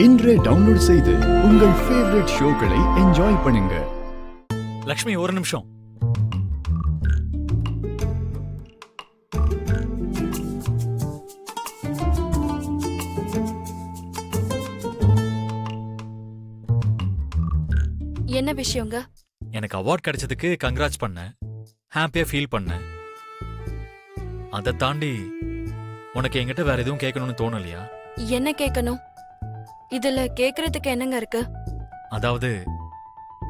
இன்றே டவுன்லோட் செய்து உங்கள் ஃபேவரட் ஷோக்களை என்ஜாய் பண்ணுங்க. லக்ஷ்மி, ஒரு நிமிஷம். என்ன விஷயங்க? எனக்கு அவார்ட் கிடைச்சதுக்கு கங்க்ராட்ஸ் பண்ணேன், ஹாப்பியா ஃபீல் பண்ணேன். அதை தாண்டி உனக்கு என்கிட்ட வேற எதுவும் கேட்கணும்னு தோணலையா? என்ன கேட்கணும்? இதுல கேக்குறதுக்கு என்னங்க இருக்கு? அதாவது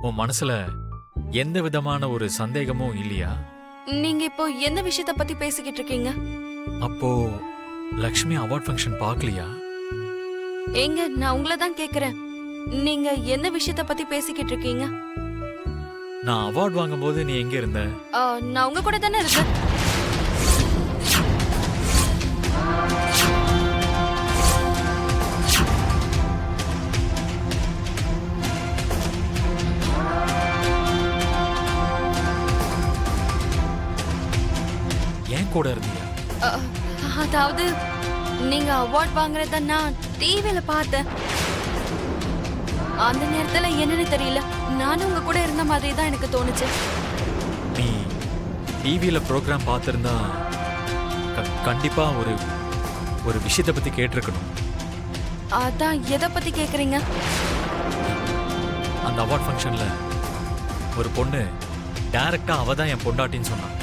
உன் மனசுல எந்த விதமான ஒரு சந்தேகமும் இல்லையா? நீங்க இப்போ என்ன விஷயத்த பத்தி பேசிக்கிட்டு இருக்கீங்க? அப்போ லக்ஷ்மி அவார்ட் ஃபங்க்ஷன் பார்க்கலையா? ஏங்க, நான் உங்களை தான் கேக்குறேன். நீங்க என்ன விஷயத்த பத்தி பேசிக்கிட்டு இருக்கீங்க? நான் அவார்ட் வாங்கும்போது நீ எங்க இருந்த? நான் உங்க கூட தானே இருக்கேன். ஏன் கூட இருந்தியா? அதாவது நீங்க அவார்ட் வாங்குறத நான் டிவில பார்த்தேன். அந்த நேரத்துல என்னன்னு தெரியல, நானும் உங்க கூட இருந்த மாதிரி தான் எனக்கு தோணுச்சு. நீ டிவியில ப்ரோக்ராம் பார்த்திருந்தா கண்டிப்பா ஒரு ஒரு விஷயத்தை பத்தி கேட்டிருக்கணும். அதான் எதை பத்தி கேக்குறீங்க? அந்த அவார்ட் ஃபங்க்ஷன்ல ஒரு பொண்ணு டைரக்டா அவ தான் என் பொண்டாட்டின்னு சொன்னான்.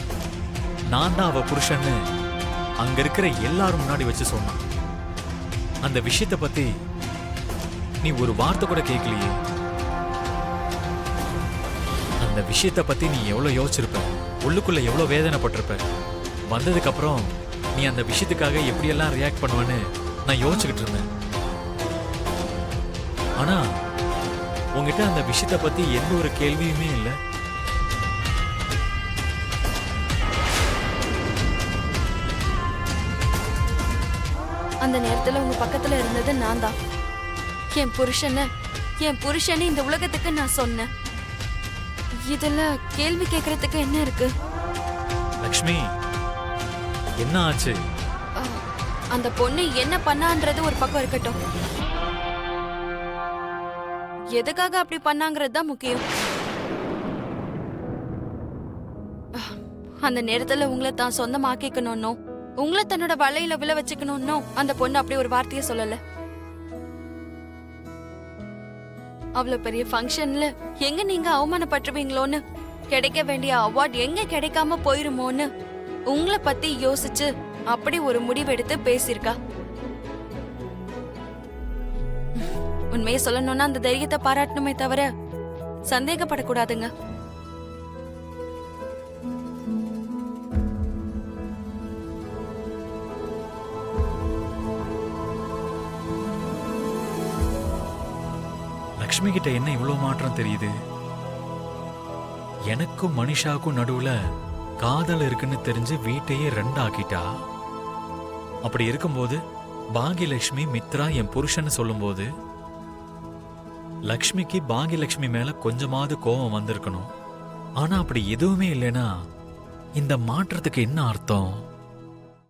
நான் தான் அவ புருஷன்னு அங்க இருக்கிற எல்லாரும் முன்னாடி வச்சு சொன்னான். அந்த விஷயத்தை பத்தி நீ ஒரு வார்த்தை கூட கேட்கலையே. அந்த விஷயத்தை பத்தி நீ எவ்வளவு யோசிச்சிருப்ப, உள்ளுக்குள்ள எவ்வளவு வேதனைப்பட்டிருப்ப. வந்ததுக்கு அப்புறம் நீ அந்த விஷயத்துக்காக எப்படியெல்லாம் ரியாக்ட் பண்ணுவேன்னு நான் யோசிச்சுக்கிட்டு இருந்தேன். ஆனா உங்ககிட்ட அந்த விஷயத்தை பத்தி எந்த ஒரு கேள்வியுமே இல்லை. அந்த நேரத்துல உங்க பக்கத்துல இருந்தது நான் தான். என் புருஷனை இந்த உலகத்துக்கு நான் சொன்னேன். இதுல கேள்வி கேட்கறதுக்கு என்ன இருக்கு? லக்ஷ்மி, என்ன ஆச்சு? அந்த பொண்ணு என்ன பண்ணான்றது ஒரு பக்கம் இருக்கட்டும், எதுக்காக அப்படி பண்ணாங்கிறது தான் முக்கியம். அந்த நேரத்துல உங்களை தான் சொந்தமாக்கிக்கணும்னோ, உங்களை தன்னோட வலையில விழ வச்சுக்கணும்னோ அந்த பொண்ணு அப்படி ஒரு வார்த்தைய சொல்லல. அவ்வளவு பெரிய ஃபங்க்ஷன்ல எங்க நீங்க அவமானப்பட்டுருவீங்களோன்னு, கிடைக்க வேண்டிய அவார்ட் எங்க கிடைக்காம போயிருமோன்னு உங்களை பத்தி யோசிச்சு அப்படி ஒரு முடிவெடுத்து பேசியிருக்கா. உண்மையை சொல்லணும்னா அந்த தைரியத்தை பாராட்டணுமே தவிர சந்தேகப்படக்கூடாதுங்க. லக்ஷ்மி கிட்ட என்ன இவ்வளவு மாற்றம் தெரியுது? எனக்கும் மனிஷாவுக்கும் நடுவுல காதல் இருக்குன்னு தெரிஞ்சு வீட்டையே ரெண்டாக்கிட்டா. அப்படி இருக்கும்போது பாகியலட்சுமி மித்ரா என் புருஷன்னு சொல்லும்போது லக்ஷ்மிக்கு பாகியலட்சுமி மேல கொஞ்சமாவது கோபம் வந்திருக்கணும். ஆனா அப்படி எதுவுமே இல்லைன்னா இந்த மாற்றத்துக்கு என்ன அர்த்தம்?